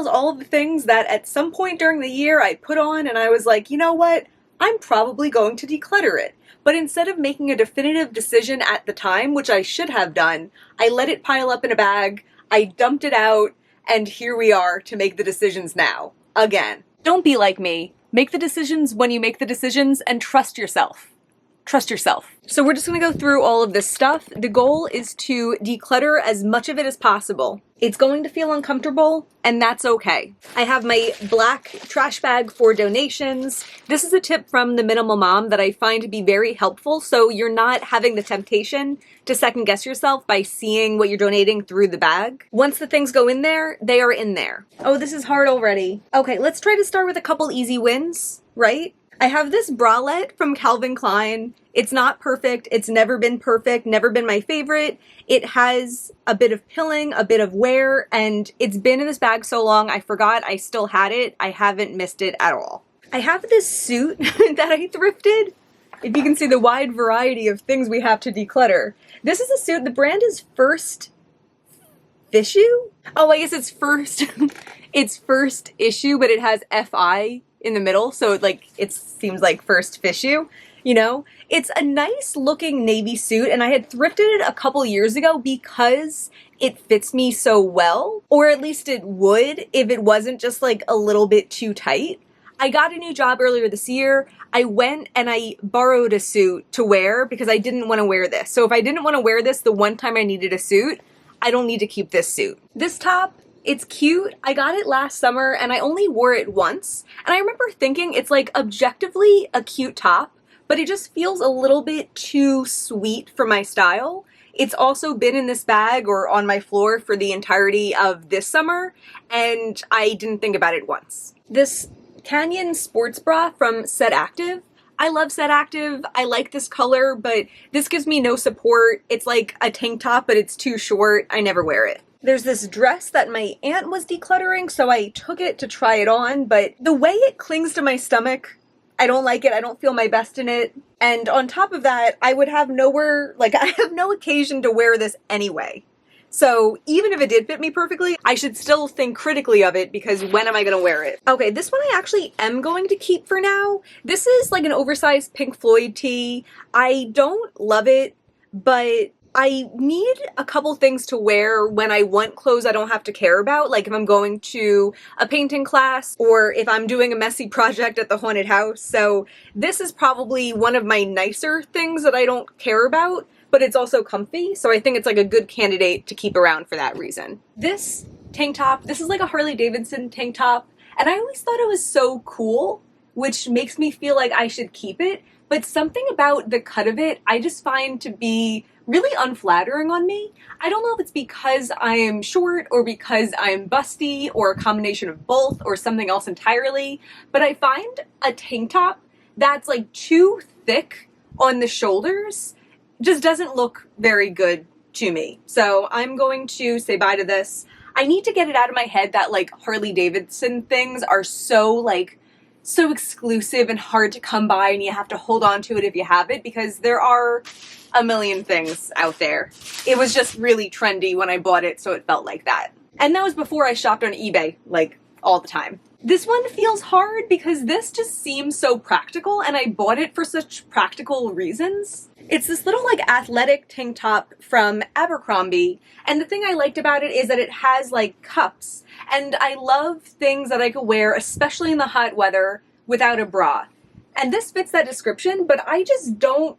details all of the things that at some point during the year I put on and I was like, you know what? I'm probably going to declutter it. But instead of making a definitive decision at the time, which I should have done, I let it pile up in a bag, I dumped it out, and here we are to make the decisions now. Again. Don't be like me. Make the decisions when you make the decisions and trust yourself. Trust yourself. So we're just gonna go through all of this stuff. The goal is to declutter as much of it as possible. It's going to feel uncomfortable, and that's okay. I have my black trash bag for donations. This is a tip from the Minimal Mom that I find to be very helpful, so you're not having the temptation to second guess yourself by seeing what you're donating through the bag. Once the things go in there, they are in there. Oh, this is hard already. Okay, let's try to start with a couple easy wins, right? I have this bralette from Calvin Klein. It's not perfect. It's never been perfect, never been my favorite. It has a bit of pilling, a bit of wear, and it's been in this bag so long I forgot I still had it. I haven't missed it at all. I have this suit that I thrifted. If you can see the wide variety of things we have to declutter. This is a suit, the brand is First Issue? Oh, I guess it's first, it's First Issue, but it has FI in the middle, so it seems like First Fishu, you know? It's a nice looking navy suit, and I had thrifted it a couple years ago because it fits me so well, or at least it would if it wasn't just like a little bit too tight. I got a new job earlier this year. I went and I borrowed a suit to wear because I didn't want to wear this. So if I didn't want to wear this the one time I needed a suit, I don't need to keep this suit. This top, it's cute. I got it last summer and I only wore it once. And I remember thinking it's like objectively a cute top, but it just feels a little bit too sweet for my style. It's also been in this bag or on my floor for the entirety of this summer, and I didn't think about it once. This Canyon sports bra from Set Active. I love Set Active. I like this color, but this gives me no support. It's like a tank top, but it's too short. I never wear it. There's this dress that my aunt was decluttering, so I took it to try it on, but the way it clings to my stomach, I don't like it. I don't feel my best in it. And on top of that, I would have nowhere, I have no occasion to wear this anyway. So even if it did fit me perfectly, I should still think critically of it because when am I gonna wear it? Okay, this one I actually am going to keep for now. This is like an oversized Pink Floyd tee. I don't love it, but I need a couple things to wear when I want clothes I don't have to care about, like if I'm going to a painting class or if I'm doing a messy project at the haunted house. So this is probably one of my nicer things that I don't care about, but it's also comfy, so I think it's like a good candidate to keep around for that reason. This tank top, this is like a Harley Davidson tank top, and I always thought it was so cool, which makes me feel like I should keep it, but something about the cut of it I just find to be really unflattering on me. I don't know if it's because I am short or because I'm busty or a combination of both or something else entirely, but I find a tank top that's like too thick on the shoulders just doesn't look very good to me. So I'm going to say bye to this. I need to get it out of my head that like Harley Davidson things are so exclusive and hard to come by and you have to hold on to it if you have it, because there are a million things out there. It was just really trendy when I bought it, so it felt like that. And that was before I shopped on eBay, like, all the time. This one feels hard because this just seems so practical and I bought it for such practical reasons. It's this little like athletic tank top from Abercrombie, and the thing I liked about it is that it has like cups, and I love things that I could wear, especially in the hot weather, without a bra. And this fits that description, but I just don't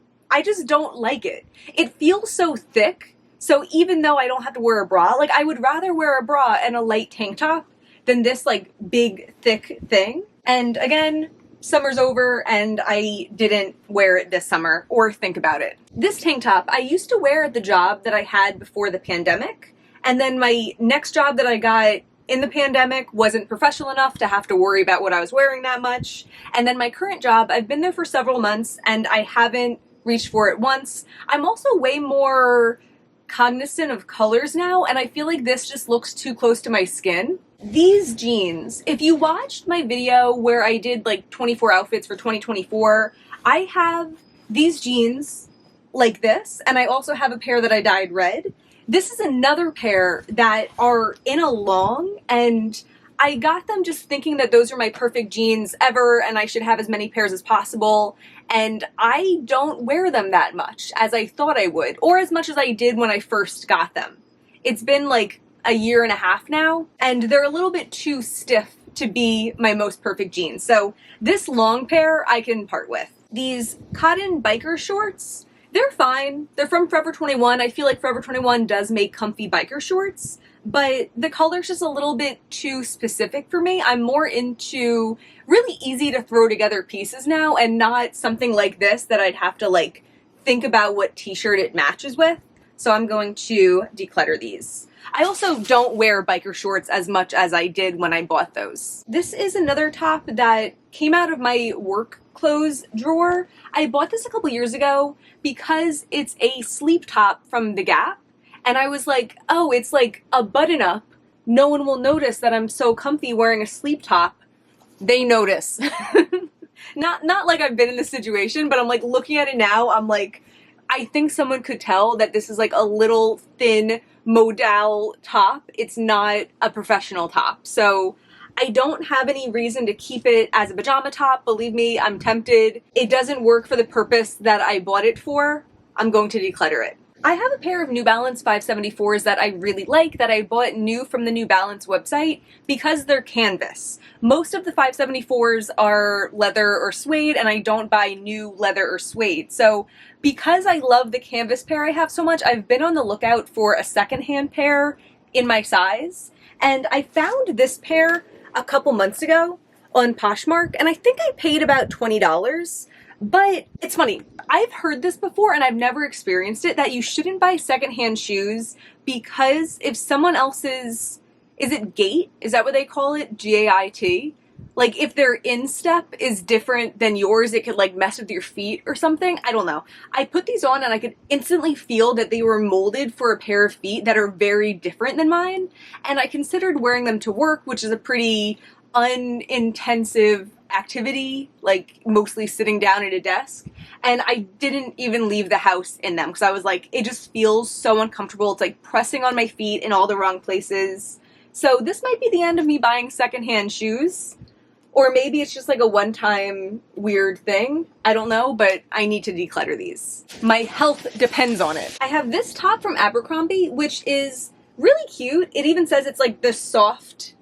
like it. It feels so thick, so even though I don't have to wear a bra, like I would rather wear a bra and a light tank top than this like big thick thing. And again, summer's over and I didn't wear it this summer or think about it. This tank top I used to wear at the job that I had before the pandemic, and then my next job that I got in the pandemic wasn't professional enough to have to worry about what I was wearing that much. And then my current job, I've been there for several months and I haven't reached for it once. I'm also way more cognizant of colors now, and I feel like this just looks too close to my skin. These jeans, if you watched my video where I did like 24 outfits for 2024, I have these jeans like this, and I also have a pair that I dyed red. This is another pair that are in a long, and I got them just thinking that those are my perfect jeans ever and I should have as many pairs as possible. And I don't wear them that much as I thought I would, or as much as I did when I first got them. It's been like a year and a half now, and they're a little bit too stiff to be my most perfect jeans. So this long pair I can part with. These cotton biker shorts, they're fine. They're from Forever 21. I feel like Forever 21 does make comfy biker shorts, but the color's just a little bit too specific for me. I'm more into really easy to throw together pieces now, and not something like this that I'd have to like think about what t-shirt it matches with. So I'm going to declutter these. I also don't wear biker shorts as much as I did when I bought those. This is another top that came out of my work clothes drawer. I bought this a couple years ago because it's a sleep top from The Gap. And I was like, oh, it's like a button up. No one will notice that I'm so comfy wearing a sleep top. They notice. Not like I've been in this situation, but I'm like looking at it now, I'm like, I think someone could tell that this is like a little thin modal top. It's not a professional top. So I don't have any reason to keep it as a pajama top. Believe me, I'm tempted. It doesn't work for the purpose that I bought it for. I'm going to declutter it. I have a pair of New Balance 574s that I really like that I bought new from the New Balance website because they're canvas. Most of the 574s are leather or suede, and I don't buy new leather or suede. So because I love the canvas pair I have so much, I've been on the lookout for a secondhand pair in my size. And I found this pair a couple months ago on Poshmark, and I think I paid about $20. But it's funny, I've heard this before and I've never experienced it, that you shouldn't buy secondhand shoes because if someone else's, is it gait? Is that what they call it? G-A-I-T? Like if their instep is different than yours, it could like mess with your feet or something. I don't know. I put these on and I could instantly feel that they were molded for a pair of feet that are very different than mine. And I considered wearing them to work, which is a pretty unintensive activity, like mostly sitting down at a desk, and I didn't even leave the house in them because I was like, it just feels so uncomfortable. It's like pressing on my feet in all the wrong places. So this might be the end of me buying secondhand shoes, or maybe it's just like a one-time weird thing. I don't know, but I need to declutter these. My health depends on it. I have this top from Abercrombie, which is really cute. It even says it's like the soft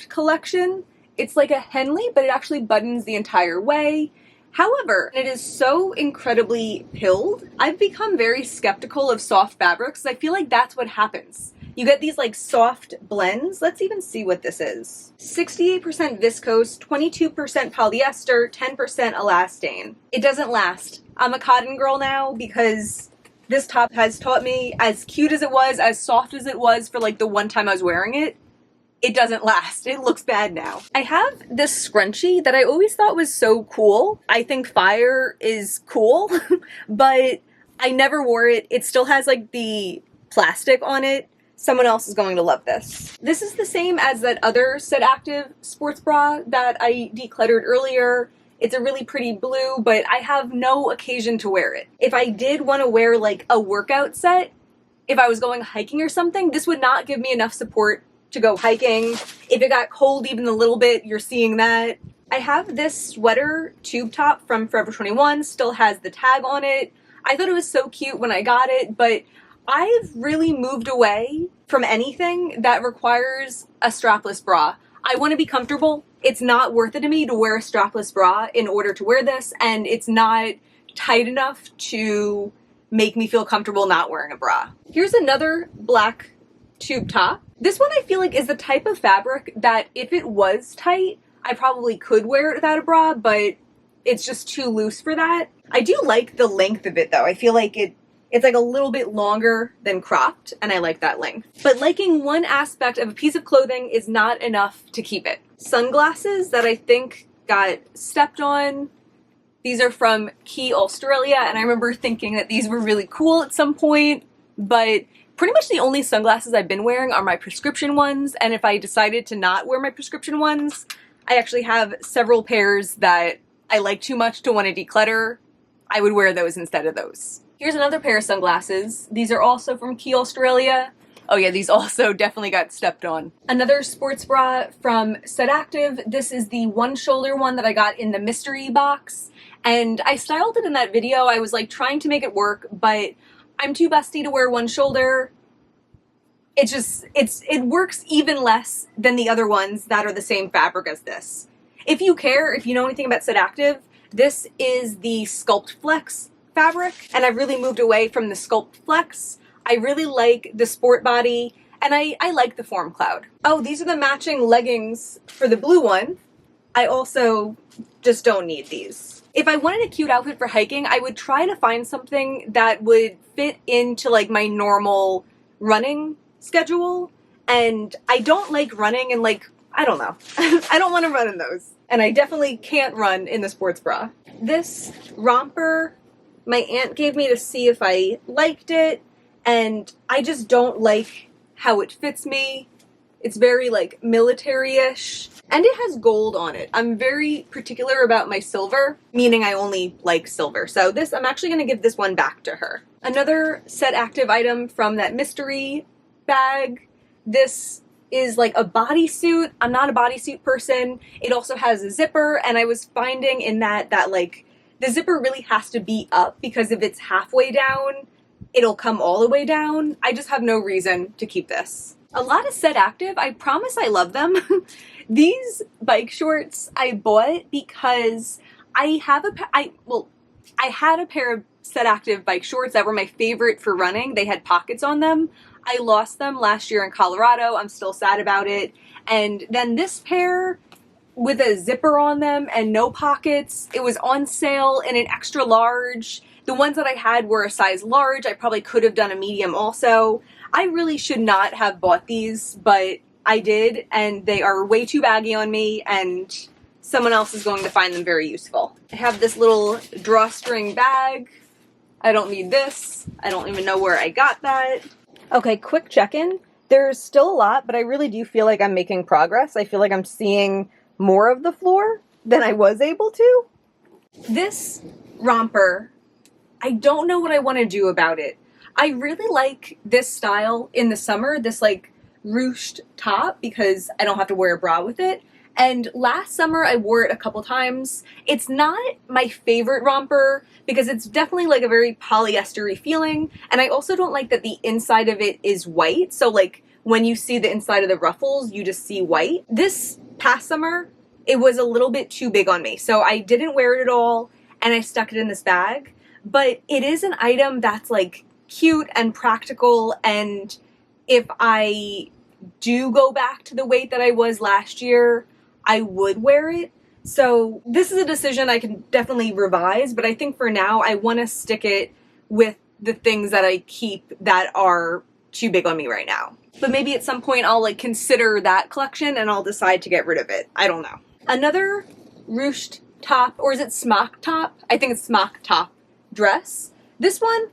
collection. It's like a Henley, but it actually buttons the entire way. However, it is so incredibly pilled. I've become very skeptical of soft fabrics. I feel like that's what happens. You get these like soft blends. Let's even see what this is. 68% viscose, 22% polyester, 10% elastane. It doesn't last. I'm a cotton girl now because this top has taught me, as cute as it was, as soft as it was for like the one time I was wearing it, it doesn't last. It looks bad now. I have this scrunchie that I always thought was so cool. I think fire is cool, but I never wore it. It still has like the plastic on it. Someone else is going to love this. This is the same as that other Set Active sports bra that I decluttered earlier. It's a really pretty blue, but I have no occasion to wear it. If I did want to wear like a workout set, if I was going hiking or something, this would not give me enough support to go hiking. If it got cold even a little bit, you're seeing that. I have this sweater tube top from Forever 21, still has the tag on it. I thought it was so cute when I got it, but I've really moved away from anything that requires a strapless bra. I want to be comfortable. It's not worth it to me to wear a strapless bra in order to wear this, and it's not tight enough to make me feel comfortable not wearing a bra. Here's another black tube top. This one I feel like is the type of fabric that if it was tight, I probably could wear it without a bra, but it's just too loose for that. I do like the length of it though. I feel like it's like a little bit longer than cropped, and I like that length. But liking one aspect of a piece of clothing is not enough to keep it. Sunglasses that I think got stepped on. These are from Key Australia, and I remember thinking that these were really cool at some point, but pretty much the only sunglasses I've been wearing are my prescription ones, and if I decided to not wear my prescription ones, I actually have several pairs that I like too much to want to declutter. I would wear those instead of those. Here's another pair of sunglasses. These are also from Key Australia. Oh yeah, these also definitely got stepped on. Another sports bra from Set Active. This is the one shoulder one that I got in the mystery box. And I styled it in that video. I was like trying to make it work, but I'm too busty to wear one shoulder. It works even less than the other ones that are the same fabric as this. If you care, if you know anything about Set Active, this is the Sculpt Flex fabric, and I've really moved away from the Sculpt Flex. I really like the sport body, and I like the Form Cloud. Oh, these are the matching leggings for the blue one. I also just don't need these. If I wanted a cute outfit for hiking, I would try to find something that would fit into like my normal running schedule, and I don't like running in like, I don't know. I don't want to run in those. And I definitely can't run in the sports bra. This romper, my aunt gave me to see if I liked it, and I just don't like how it fits me. It's very like military-ish, and it has gold on it. I'm very particular about my silver, meaning I only like silver. So this, I'm actually gonna give this one back to her. Another Set Active item from that mystery bag. This is like a bodysuit. I'm not a bodysuit person. It also has a zipper, and I was finding in that like the zipper really has to be up, because if it's halfway down, it'll come all the way down. I just have no reason to keep this. A lot of Set Active, I promise I love them. These bike shorts I bought because I had a pair of Set Active bike shorts that were my favorite for running. They had pockets on them. I lost them last year in Colorado. I'm still sad about it. And then this pair with a zipper on them and no pockets, it was on sale in an extra large. The ones that I had were a size large. I probably could have done a medium also. I really should not have bought these, but I did, and they are way too baggy on me, and someone else is going to find them very useful. I have this little drawstring bag. I don't need this. I don't even know where I got that. Okay, quick check-in. There's still a lot, but I really do feel like I'm making progress. I feel like I'm seeing more of the floor than I was able to. This romper, I don't know what I want to do about it. I really like this style in the summer, this like ruched top, because I don't have to wear a bra with it. And last summer I wore it a couple times. It's not my favorite romper because it's definitely like a very polyester-y feeling. And I also don't like that the inside of it is white. So like when you see the inside of the ruffles, you just see white. This past summer, it was a little bit too big on me. So I didn't wear it at all, and I stuck it in this bag. But it is an item that's like cute and practical, and if I do go back to the weight that I was last year, I would wear it. So this is a decision I can definitely revise, but I think for now I want to stick it with the things that I keep that are too big on me right now. But maybe at some point I'll like consider that collection and I'll decide to get rid of it. I don't know. Another ruched top, or is it smock top? I think it's smock top dress. This one,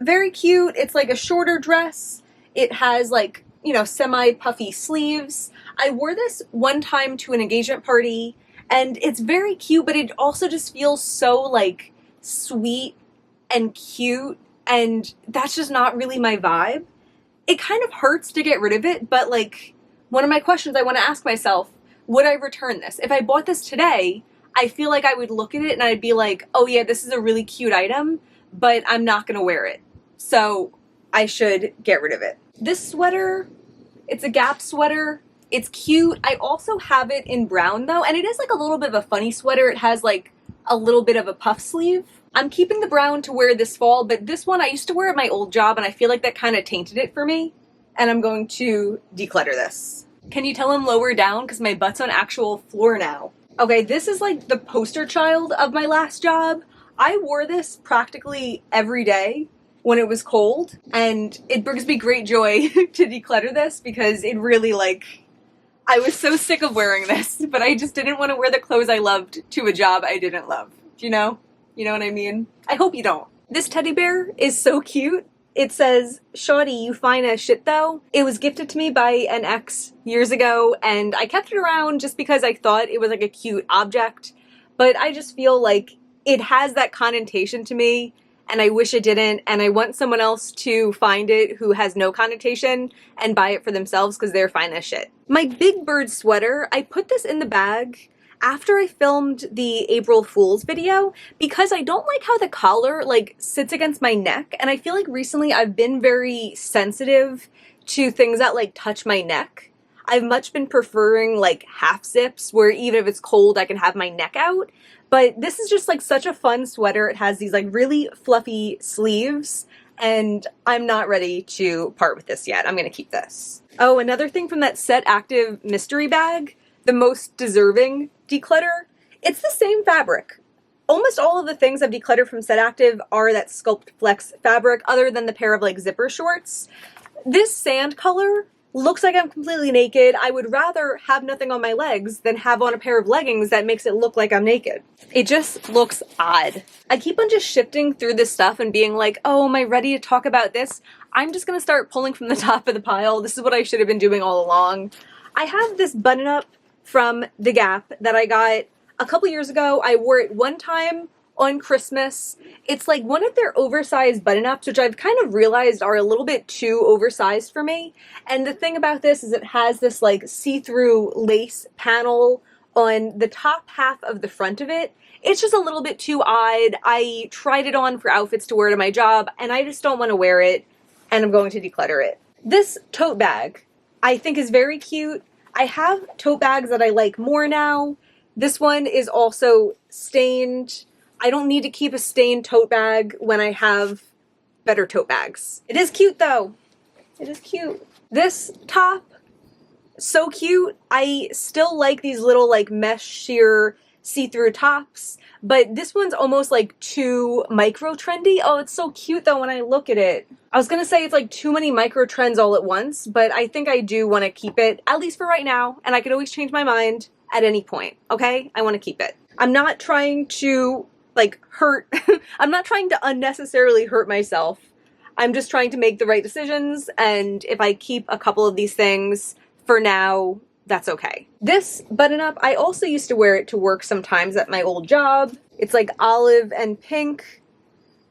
very cute. It's like a shorter dress. It has like, you know, semi-puffy sleeves. I wore this one time to an engagement party, and it's very cute, but it also just feels so like sweet and cute, and that's just not really my vibe. It kind of hurts to get rid of it, but like one of my questions I want to ask myself, would I return this? If I bought this today, I feel like I would look at it and I'd be like, oh yeah, this is a really cute item, but I'm not going to wear it. So I should get rid of it. This sweater, it's a Gap sweater. It's cute. I also have it in brown though, and it is like a little bit of a funny sweater. It has like a little bit of a puff sleeve. I'm keeping the brown to wear this fall, but this one I used to wear at my old job, and I feel like that kind of tainted it for me. And I'm going to declutter this. Can you tell I'm lower down? Because my butt's on actual floor now. Okay, this is like the poster child of my last job. I wore this practically every day when it was cold, and it brings me great joy to declutter this because it really like, I was so sick of wearing this, but I just didn't want to wear the clothes I loved to a job I didn't love. Do you know? You know what I mean? I hope you don't. This teddy bear is so cute. It says, "Shawty, you fine as shit though." It was gifted to me by an ex years ago, and I kept it around just because I thought it was like a cute object, but I just feel like it has that connotation to me, and I wish it didn't, and I want someone else to find it who has no connotation and buy it for themselves because they're fine as shit. My Big Bird sweater, I put this in the bag after I filmed the April Fool's video because I don't like how the collar like sits against my neck, and I feel like recently I've been very sensitive to things that like touch my neck. I've much been preferring like half zips where even if it's cold I can have my neck out. But this is just like such a fun sweater. It has these like really fluffy sleeves and I'm not ready to part with this yet. I'm gonna keep this. Oh, another thing from that Set Active mystery bag, the most deserving declutter, it's the same fabric. Almost all of the things I've decluttered from Set Active are that Sculpt Flex fabric other than the pair of like zipper shorts. This sand color looks like I'm completely naked. I would rather have nothing on my legs than have on a pair of leggings that makes it look like I'm naked. It just looks odd. I keep on just shifting through this stuff and being like, oh, am I ready to talk about this? I'm just gonna start pulling from the top of the pile. This is what I should have been doing all along. I have this button up from The Gap that I got a couple years ago. I wore it one time on Christmas. It's like one of their oversized button-ups, which I've kind of realized are a little bit too oversized for me. And the thing about this is it has this like see-through lace panel on the top half of the front of it. It's just a little bit too odd. I tried it on for outfits to wear to my job, and I just don't want to wear it, and I'm going to declutter it. This tote bag I think is very cute. I have tote bags that I like more now. This one is also stained. I don't need to keep a stained tote bag when I have better tote bags. It is cute though. It is cute. This top, so cute. I still like these little like mesh sheer see-through tops, but this one's almost like too micro trendy. Oh, it's so cute though when I look at it. I was gonna say it's like too many micro trends all at once, but I think I do want to keep it, at least for right now, and I could always change my mind at any point, okay? I want to keep it. I'm not trying to like hurt, I'm not trying to unnecessarily hurt myself. I'm just trying to make the right decisions, and if I keep a couple of these things for now, that's okay. This button up, I also used to wear it to work sometimes at my old job. It's like olive and pink.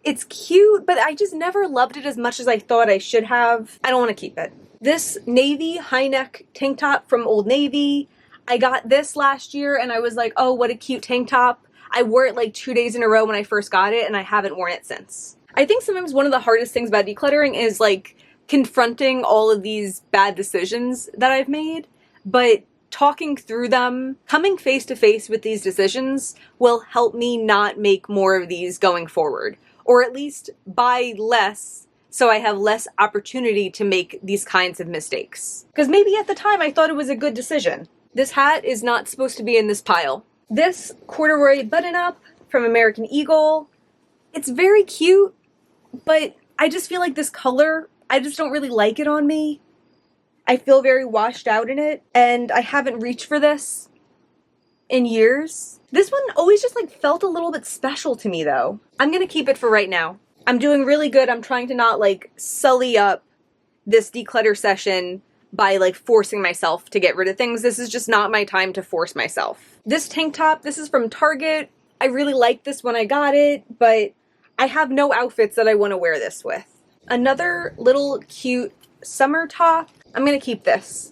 It's cute, but I just never loved it as much as I thought I should have. I don't want to keep it. This navy high neck tank top from Old Navy. I got this last year and I was like, oh, what a cute tank top. I wore it like 2 days in a row when I first got it and I haven't worn it since. I think sometimes one of the hardest things about decluttering is like confronting all of these bad decisions that I've made, but talking through them, coming face to face with these decisions will help me not make more of these going forward, or at least buy less so I have less opportunity to make these kinds of mistakes. Because maybe at the time I thought it was a good decision. This hat is not supposed to be in this pile. This corduroy button-up from American Eagle, it's very cute, but I just feel like this color, I just don't really like it on me. I feel very washed out in it, and I haven't reached for this in years. This one always just like felt a little bit special to me though. I'm gonna keep it for right now. I'm doing really good. I'm trying to not like sully up this declutter session by like forcing myself to get rid of things. This is just not my time to force myself. This tank top, this is from Target. I really liked this when I got it, but I have no outfits that I want to wear this with. Another little cute summer top. I'm gonna keep this.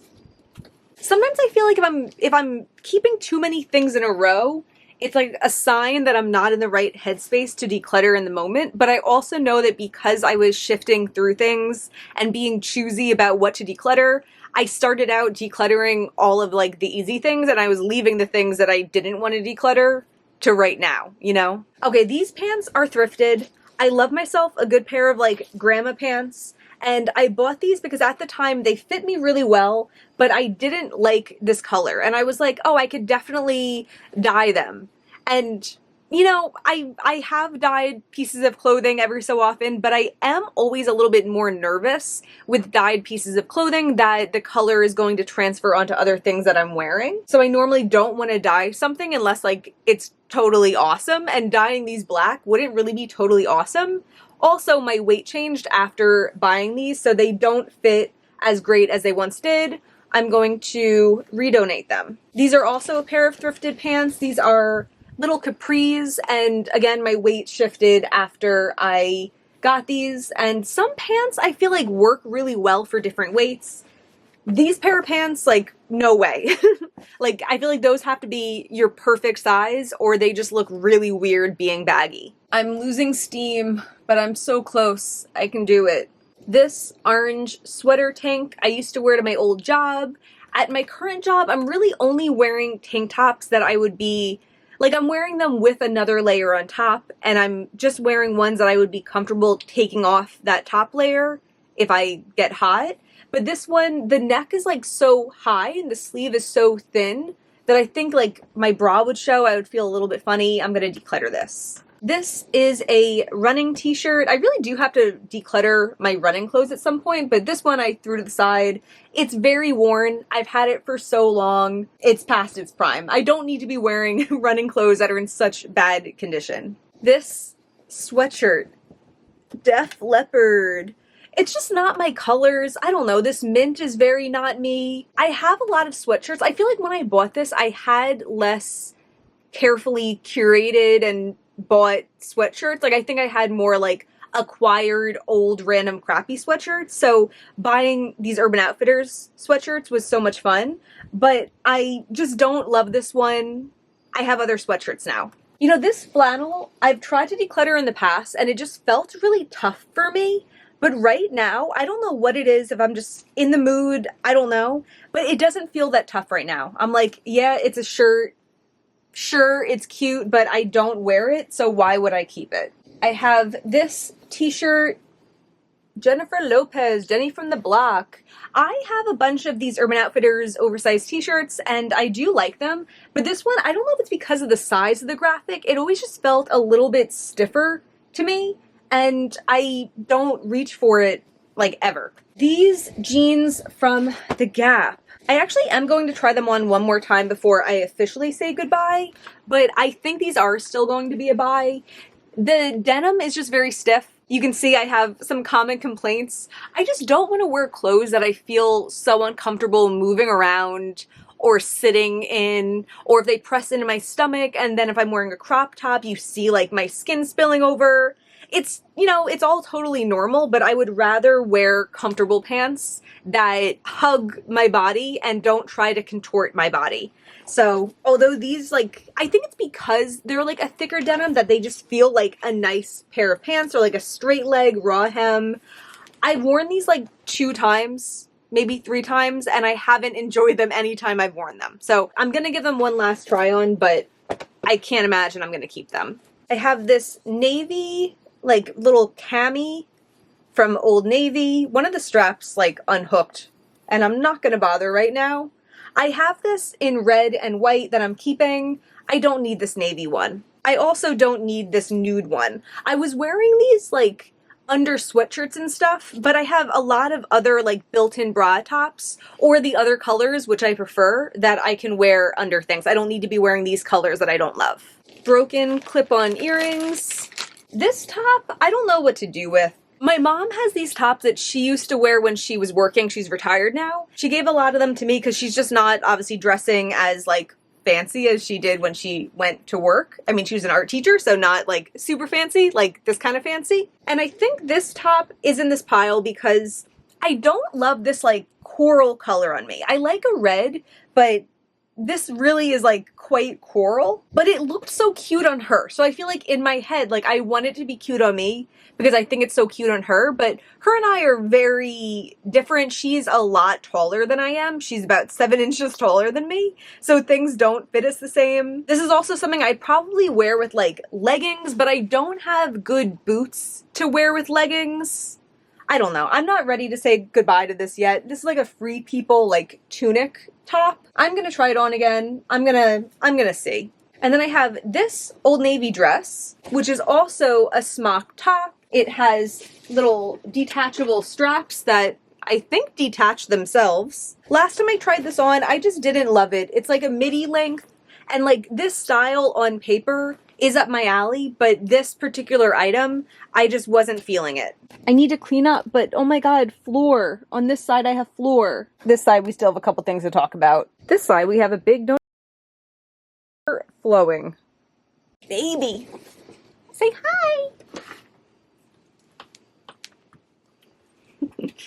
Sometimes I feel like if I'm keeping too many things in a row, it's like a sign that I'm not in the right headspace to declutter in the moment, but I also know that because I was shifting through things and being choosy about what to declutter, I started out decluttering all of like the easy things and I was leaving the things that I didn't want to declutter to right now, you know? Okay, these pants are thrifted. I love myself a good pair of like grandma pants. And I bought these because at the time they fit me really well, but I didn't like this color. And I was like, oh, I could definitely dye them. And, you know, I have dyed pieces of clothing every so often, but I am always a little bit more nervous with dyed pieces of clothing that the color is going to transfer onto other things that I'm wearing. So I normally don't want to dye something unless like it's totally awesome, and dyeing these black wouldn't really be totally awesome. Also, my weight changed after buying these, so they don't fit as great as they once did. I'm going to redonate them. These are also a pair of thrifted pants. These are little capris, and again, my weight shifted after I got these, and some pants I feel like work really well for different weights. These pair of pants, like, no way. Like, I feel like those have to be your perfect size, or they just look really weird being baggy. I'm losing steam, but I'm so close. I can do it. This orange sweater tank I used to wear to my old job. At my current job, I'm really only wearing tank tops that I would be, like, I'm wearing them with another layer on top, and I'm just wearing ones that I would be comfortable taking off that top layer if I get hot. But this one, the neck is like so high and the sleeve is so thin that I think like my bra would show. I would feel a little bit funny. I'm gonna declutter this. This is a running t-shirt. I really do have to declutter my running clothes at some point, but this one I threw to the side. It's very worn. I've had it for so long. It's past its prime. I don't need to be wearing running clothes that are in such bad condition. This sweatshirt, Def Leppard. It's just not my colors. I don't know. This mint is very not me. I have a lot of sweatshirts. I feel like when I bought this, I had less carefully curated and bought sweatshirts. Like, I think I had more like acquired old random crappy sweatshirts. So buying these Urban Outfitters sweatshirts was so much fun, but I just don't love this one. I have other sweatshirts now. You know, this flannel, I've tried to declutter in the past and it just felt really tough for me. But right now, I don't know what it is, if I'm just in the mood, I don't know. But it doesn't feel that tough right now. I'm like, yeah, it's a shirt. Sure, it's cute, but I don't wear it, so why would I keep it? I have this t-shirt, Jennifer Lopez, Jenny from the Block. I have a bunch of these Urban Outfitters oversized t-shirts, and I do like them. But this one, I don't know if it's because of the size of the graphic. It always just felt a little bit stiffer to me. And I don't reach for it, like, ever. These jeans from The Gap. I actually am going to try them on one more time before I officially say goodbye, but I think these are still going to be a buy. The denim is just very stiff. You can see I have some common complaints. I just don't want to wear clothes that I feel so uncomfortable moving around or sitting in, or if they press into my stomach, and then if I'm wearing a crop top, you see, like, my skin spilling over. It's, you know, it's all totally normal, but I would rather wear comfortable pants that hug my body and don't try to contort my body. So, although these, like, I think it's because they're like a thicker denim that they just feel like a nice pair of pants, or like a straight leg raw hem. I've worn these like 2 times, maybe 3 times, and I haven't enjoyed them any time I've worn them. So I'm gonna give them one last try on, but I can't imagine I'm gonna keep them. I have this navy, like, little cami from Old Navy. One of the straps, like, unhooked, and I'm not gonna bother right now. I have this in red and white that I'm keeping. I don't need this navy one. I also don't need this nude one. I was wearing these, like, under sweatshirts and stuff, but I have a lot of other, like, built-in bra tops, or the other colors, which I prefer, that I can wear under things. I don't need to be wearing these colors that I don't love. Broken clip-on earrings. This top, I don't know what to do with. My mom has these tops that she used to wear when she was working. She's retired now. She gave a lot of them to me because she's just not obviously dressing as, like, fancy as she did when she went to work. I mean, she was an art teacher, so not, like, super fancy, like this kind of fancy. And I think this top is in this pile because I don't love this, like, coral color on me. I like a red, but this really is, like, quite coral, but it looked so cute on her. So I feel like in my head, like, I want it to be cute on me because I think it's so cute on her, but her and I are very different. She's a lot taller than I am. She's about 7 inches taller than me, so things don't fit us the same. This is also something I'd probably wear with, like, leggings, but I don't have good boots to wear with leggings. I don't know. I'm not ready to say goodbye to this yet. This is like a Free People, like, tunic top. I'm gonna try it on again. I'm gonna see. And then I have this Old Navy dress, which is also a smock top. It has little detachable straps that I think detach themselves. Last time I tried this on, I just didn't love it. It's like a midi length, and like this style on paper is up my alley, but this particular item, I just wasn't feeling it. I need to clean up, but oh my god, floor. On this side I have floor. This side we still have a couple things to talk about. This side we have a big donut flowing. baby. Say hi.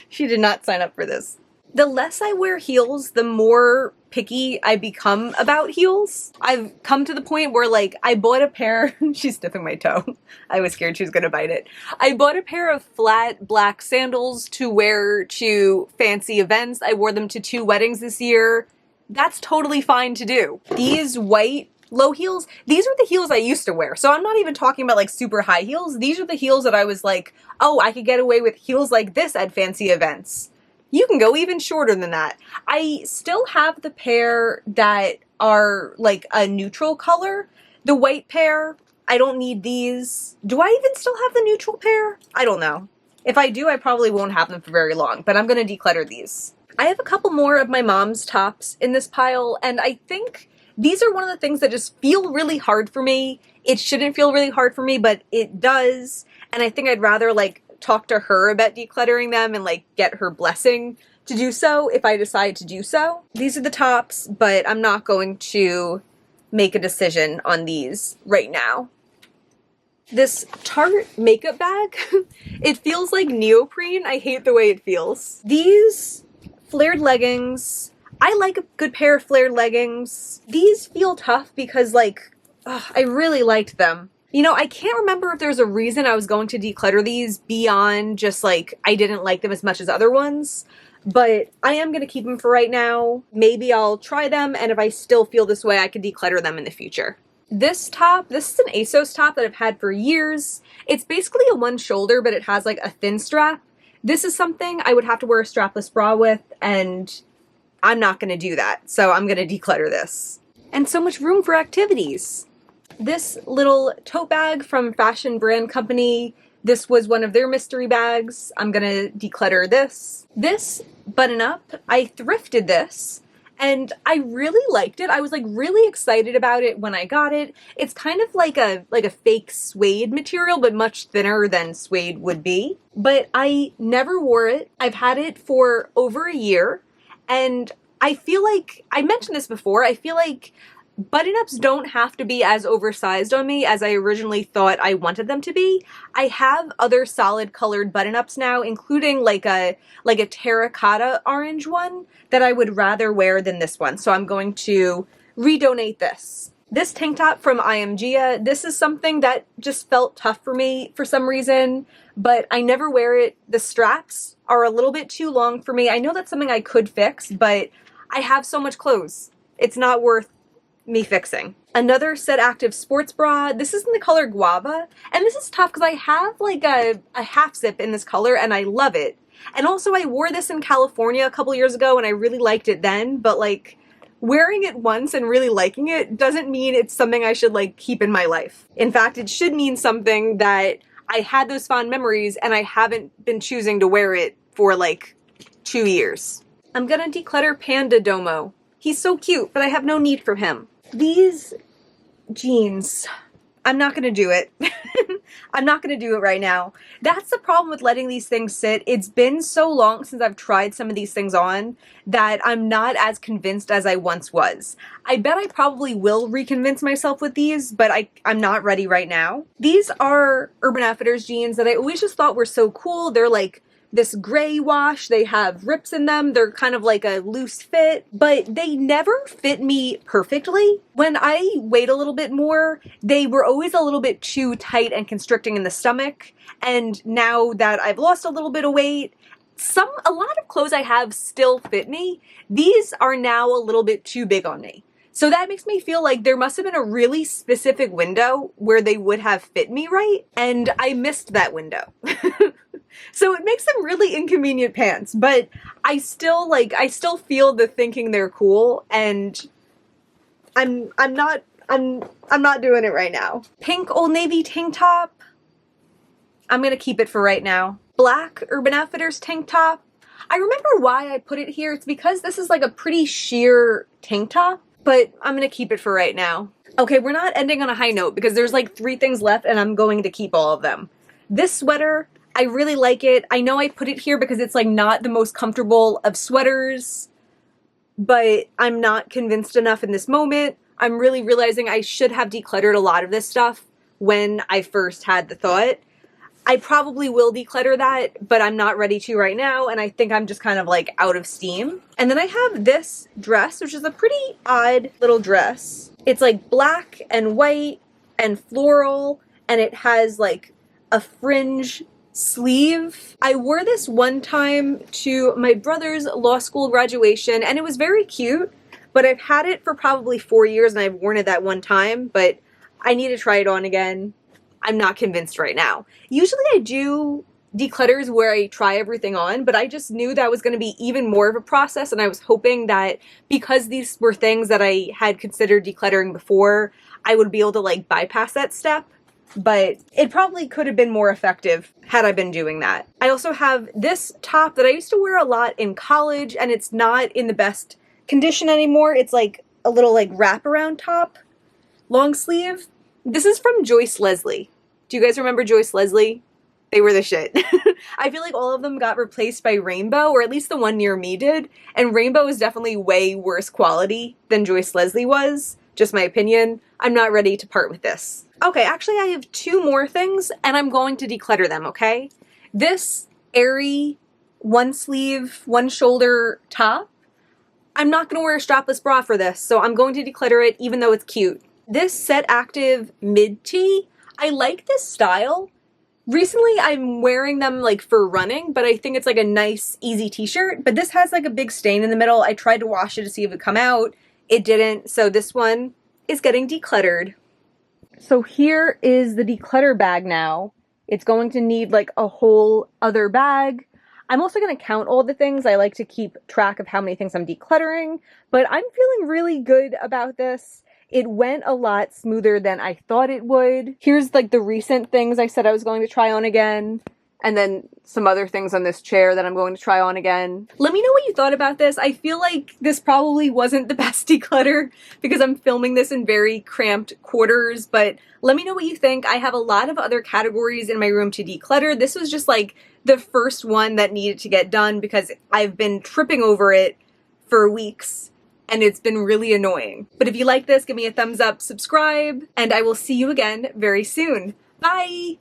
She did not sign up for this. The less I wear heels, the more picky I become about heels. I've come to the point where, like, I bought a pair, she's sniffing my toe. I was scared she was gonna bite it. I bought a pair of flat black sandals to wear to fancy events. I wore them to 2 weddings this year. That's totally fine to do. These white low heels, these are the heels I used to wear. So I'm not even talking about like super high heels. These are the heels that I was like, oh, I could get away with heels like this at fancy events. You can go even shorter than that. I still have the pair that are like a neutral color. The white pair, I don't need these. Do I even still have the neutral pair? I don't know. If I do, I probably won't have them for very long, but I'm gonna declutter these. I have a couple more of my mom's tops in this pile, and I think these are one of the things that just feel really hard for me. It shouldn't feel really hard for me, but it does, and I think I'd rather like talk to her about decluttering them and like get her blessing to do so if I decide to do so. These are the tops, but I'm not going to make a decision on these right now. This Tarte makeup bag, it feels like neoprene. I hate the way it feels. These flared leggings, I like a good pair of flared leggings. These feel tough because like, I really liked them. You know, I can't remember if there's a reason I was going to declutter these beyond just like, I didn't like them as much as other ones, but I am going to keep them for right now. Maybe I'll try them, and if I still feel this way, I could declutter them in the future. This top, this is an ASOS top that I've had for years. It's basically a one shoulder, but it has like a thin strap. This is something I would have to wear a strapless bra with, and I'm not going to do that. So I'm going to declutter this. And so much room for activities. This little tote bag from Fashion Brand Company, this was one of their mystery bags. I'm gonna declutter this. This button up, I thrifted this and I really liked it. I was like really excited about it when I got it. It's kind of like a fake suede material, but much thinner than suede would be. But I never wore it. I've had it for over a year, and I feel like, I mentioned this before, I feel like button-ups don't have to be as oversized on me as I originally thought I wanted them to be. I have other solid colored button-ups now, including like a terracotta orange one that I would rather wear than this one. So I'm going to redonate this. This tank top from IMGA, this is something that just felt tough for me for some reason, but I never wear it. The straps are a little bit too long for me. I know that's something I could fix, but I have so much clothes. It's not worth me fixing. Another Set Active sports bra. This is in the color Guava, and this is tough because I have like a half zip in this color and I love it. And also I wore this in California a couple years ago and I really liked it then, but like wearing it once and really liking it doesn't mean it's something I should like keep in my life. In fact, it should mean something that I had those fond memories and I haven't been choosing to wear it for like 2 years. I'm gonna declutter Panda Domo. He's so cute, but I have no need for him. These jeans, I'm not gonna do it. I'm not gonna do it right now. That's the problem with letting these things sit. It's been so long since I've tried some of these things on that I'm not as convinced as I once was. I bet I probably will reconvince myself with these, but I'm not ready right now. These are Urban Outfitters jeans that I always just thought were so cool. They're like this gray wash, they have rips in them, they're kind of like a loose fit, but they never fit me perfectly. When I weighed a little bit more, they were always a little bit too tight and constricting in the stomach, and now that I've lost a little bit of weight, a lot of clothes I have still fit me. These are now a little bit too big on me. So that makes me feel like there must have been a really specific window where they would have fit me right, and I missed that window. So it makes them really inconvenient pants, but I still feel the thinking they're cool, and I'm not doing it right now. Pink Old Navy tank top. I'm gonna keep it for right now. Black Urban Outfitters tank top. I remember why I put it here. It's because this is like a pretty sheer tank top, but I'm gonna keep it for right now. Okay, we're not ending on a high note because there's like 3 things left and I'm going to keep all of them. This sweater, I really like it. I know I put it here because it's like not the most comfortable of sweaters, but I'm not convinced enough in this moment. I'm really realizing I should have decluttered a lot of this stuff when I first had the thought. I probably will declutter that, but I'm not ready to right now, and I think I'm just kind of like out of steam. And then I have this dress, which is a pretty odd little dress. It's like black and white and floral, and it has like a fringe sleeve. I wore this one time to my brother's law school graduation, and it was very cute, but I've had it for probably 4 years, and I've worn it that one time, but I need to try it on again. I'm not convinced right now. Usually I do declutters where I try everything on, but I just knew that was going to be even more of a process, and I was hoping that because these were things that I had considered decluttering before, I would be able to like bypass that step. But it probably could have been more effective had I been doing that. I also have this top that I used to wear a lot in college, and it's not in the best condition anymore. It's like a little like wraparound top, long sleeve. This is from Joyce Leslie. Do you guys remember Joyce Leslie? They were the shit. I feel like all of them got replaced by Rainbow, or at least the one near me did, and Rainbow is definitely way worse quality than Joyce Leslie was. Just my opinion. I'm not ready to part with this. Okay, actually I have 2 more things, and I'm going to declutter them, okay? This airy one sleeve, one shoulder top, I'm not going to wear a strapless bra for this, so I'm going to declutter it even though it's cute. This Set Active mid tee, I like this style. Recently I'm wearing them like for running, but I think it's like a nice easy t-shirt, but this has like a big stain in the middle. I tried to wash it to see if it would come out. It didn't, so this one is getting decluttered. So here is the declutter bag now. It's going to need like a whole other bag. I'm also going to count all the things. I like to keep track of how many things I'm decluttering, but I'm feeling really good about this. It went a lot smoother than I thought it would. Here's like the recent things I said I was going to try on again, and then some other things on this chair that I'm going to try on again. Let me know what you thought about this. I feel like this probably wasn't the best declutter because I'm filming this in very cramped quarters, but let me know what you think. I have a lot of other categories in my room to declutter. This was just like the first one that needed to get done because I've been tripping over it for weeks and it's been really annoying. But if you like this, give me a thumbs up, subscribe, and I will see you again very soon. Bye!